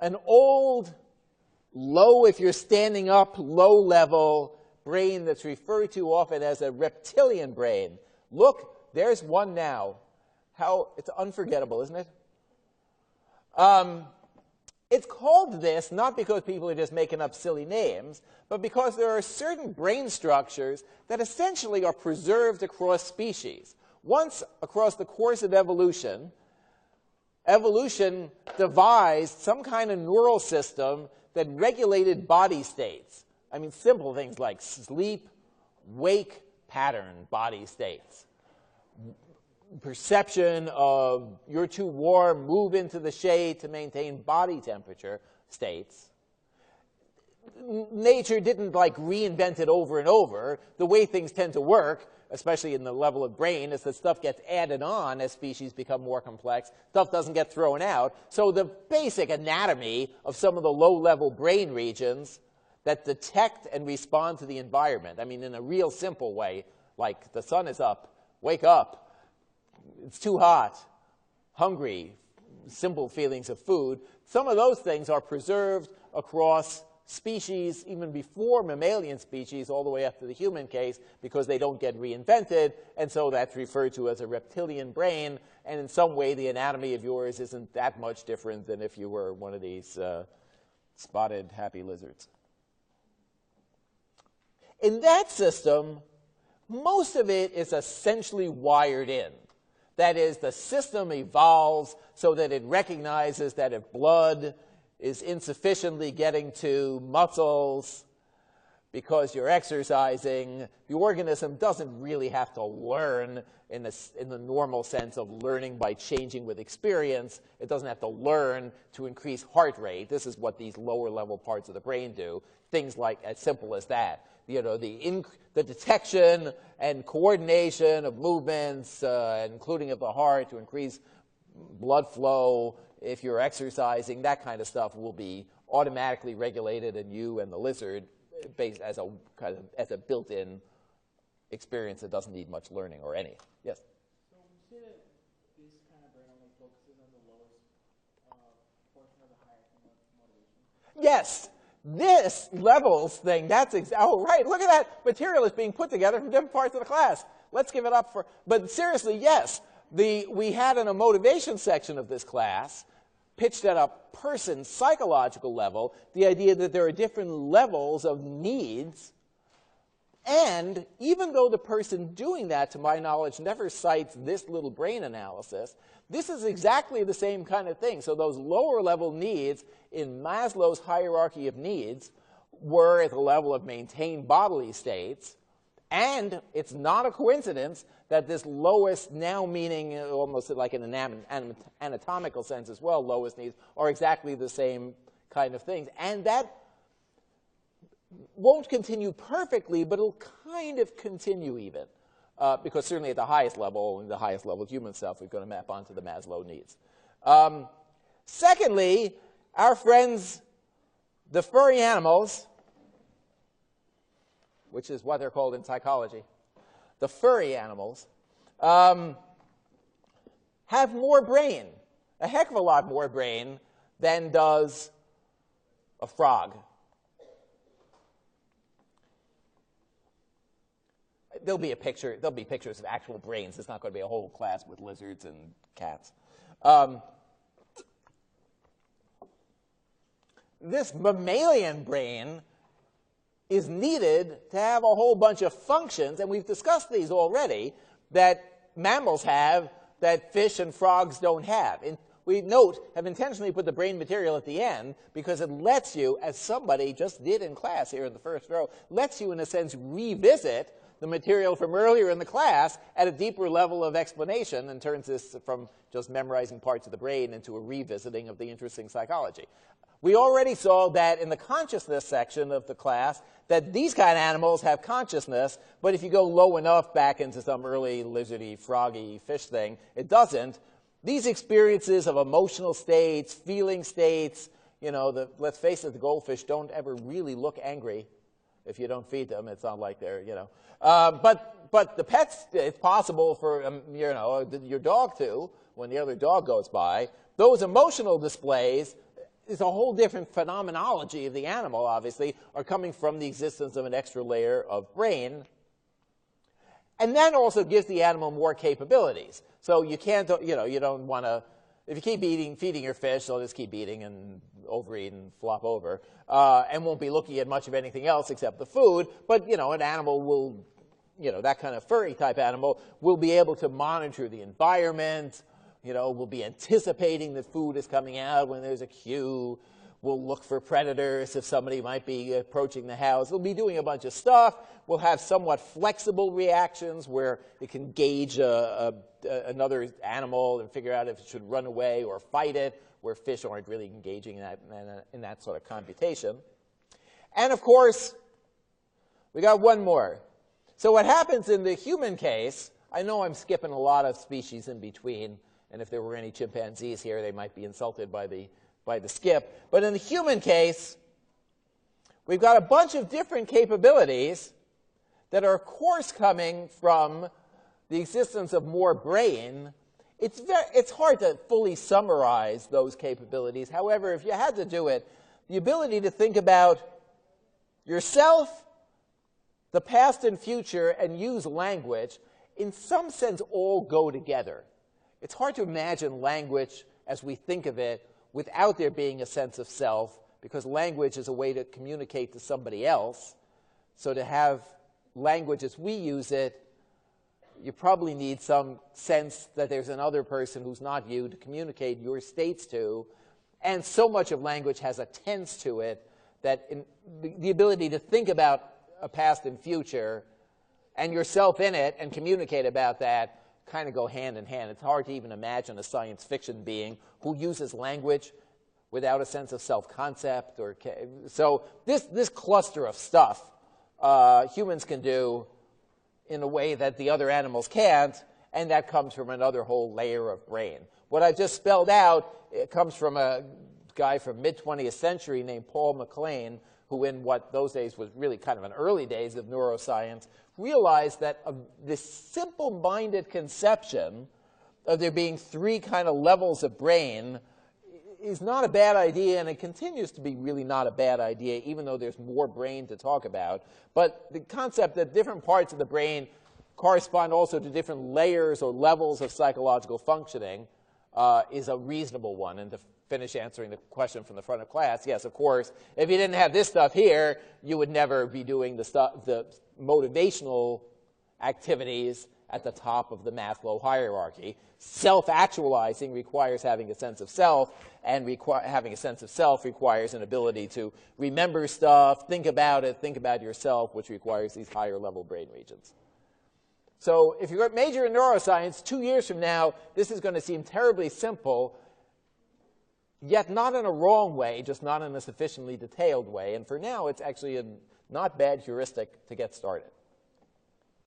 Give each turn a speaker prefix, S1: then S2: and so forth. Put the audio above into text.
S1: an old, low, if you're standing up, low-level brain that's referred to often as a reptilian brain. Look, there's one now. How, it's unforgettable, isn't it? It's called this not because people are just making up silly names, but because there are certain brain structures that essentially are preserved across species. Once across the course of evolution, evolution devised some kind of neural system that regulated body states. I mean, simple things like sleep, wake pattern body states. Perception of you're too warm, move into the shade to maintain body temperature states. Nature didn't like reinvent it over and over. The way things tend to work, especially in the level of brain, is that stuff gets added on as species become more complex. Stuff doesn't get thrown out. So the basic anatomy of some of the low-level brain regions that detect and respond to the environment, I mean, in a real simple way, like the sun is up, wake up, it's too hot, hungry, simple feelings of food. Some of those things are preserved across species even before mammalian species all the way up to the human case because they don't get reinvented, and so that's referred to as a reptilian brain, and in some way the anatomy of yours isn't that much different than if you were one of these spotted happy lizards. In that system, most of it is essentially wired in. That is, the system evolves so that it recognizes that if blood is insufficiently getting to muscles because you're exercising, the organism doesn't really have to learn in the normal sense of learning by changing with experience. It doesn't have to learn to increase heart rate. This is what these lower-level parts of the brain do. Things like as simple as that. You know, the detection and coordination of movements, including of the heart, to increase blood flow if you're exercising, that kind of stuff will be automatically regulated in you and the lizard based as a built-in experience that doesn't need much learning or any. Yes?
S2: So we say that this kind of brain only focuses on the lowest portion of the hierarchy of motivation?
S1: Yes. This levels thing, that's oh, right, look at that material is being put together from different parts of the class. Let's give it up for, but seriously, yes, we had in a motivation section of this class, pitched at a person's psychological level, the idea that there are different levels of needs, and even though the person doing that, to my knowledge, never cites this little brain analysis, this is exactly the same kind of thing. So those lower level needs in Maslow's hierarchy of needs were at the level of maintained bodily states. And it's not a coincidence that this lowest, now meaning almost like in an anatomical sense as well, lowest needs are exactly the same kind of things. And that won't continue perfectly, but it'll kind of continue even. Because certainly at the highest level human stuff, we're going to map onto the Maslow needs. Secondly, our friends, the furry animals, which is what they're called in psychology, the furry animals, have more brain, a heck of a lot more brain than does a frog. There'll be pictures of actual brains. It's not going to be a whole class with lizards and cats. This mammalian brain is needed to have a whole bunch of functions, and we've discussed these already, that mammals have that fish and frogs don't have. And we have intentionally put the brain material at the end because it lets you, as somebody just did in class here in the first row, lets you in a sense revisit the material from earlier in the class at a deeper level of explanation and turns this from just memorizing parts of the brain into a revisiting of the interesting psychology. We already saw that in the consciousness section of the class that these kind of animals have consciousness, but if you go low enough back into some early lizardy, froggy fish thing, it doesn't. These experiences of emotional states, feeling states, you know, let's face it, the goldfish don't ever really look angry if you don't feed them. It's not like they're, you know. But the pets, it's possible for, you know, your dog to, when the other dog goes by. Those emotional displays, is a whole different phenomenology of the animal, obviously, are coming from the existence of an extra layer of brain. And that also gives the animal more capabilities. So you can't, you don't want to, if you keep feeding your fish, they'll just keep eating and overeat and flop over, and won't be looking at much of anything else except the food. But, an animal will, that kind of furry type animal will be able to monitor the environment, will be anticipating that food is coming out when there's a cue, will look for predators if somebody might be approaching the house. It'll be doing a bunch of stuff. We'll have somewhat flexible reactions where it can gauge another animal and figure out if it should run away or fight it, where fish aren't really engaging in that sort of computation. And of course, we got one more. So what happens in the human case, I know I'm skipping a lot of species in between, and if there were any chimpanzees here, they might be insulted by the skip. But in the human case, we've got a bunch of different capabilities that are, of course, coming from the existence of more brain. It's hard to fully summarize those capabilities. However, if you had to do it, the ability to think about yourself, the past and future, and use language, in some sense, all go together. It's hard to imagine language as we think of it without there being a sense of self, because language is a way to communicate to somebody else. So to have language as we use it, you probably need some sense that there's another person who's not you to communicate your states to. And so much of language has a tense to it that the ability to think about a past and future and yourself in it and communicate about that kind of go hand in hand. It's hard to even imagine a science fiction being who uses language without a sense of self-concept. So this cluster of stuff humans can do in a way that the other animals can't, and that comes from another whole layer of brain. What I just spelled out, it comes from a guy from mid-20th century named Paul MacLean, who in what those days was really kind of an early days of neuroscience, realized that this simple-minded conception of there being three kind of levels of brain is not a bad idea, and it continues to be really not a bad idea, even though there's more brain to talk about. But the concept that different parts of the brain correspond also to different layers or levels of psychological functioning is a reasonable one. And to finish answering the question from the front of class, yes, of course, if you didn't have this stuff here, you would never be doing the motivational activities at the top of the Maslow hierarchy. Self-actualizing requires having a sense of self, and having a sense of self requires an ability to remember stuff, think about it, think about yourself, which requires these higher level brain regions. So if you're a major in neuroscience, 2 years from now, this is going to seem terribly simple, yet not in a wrong way, just not in a sufficiently detailed way. And for now, it's actually a not bad heuristic to get started.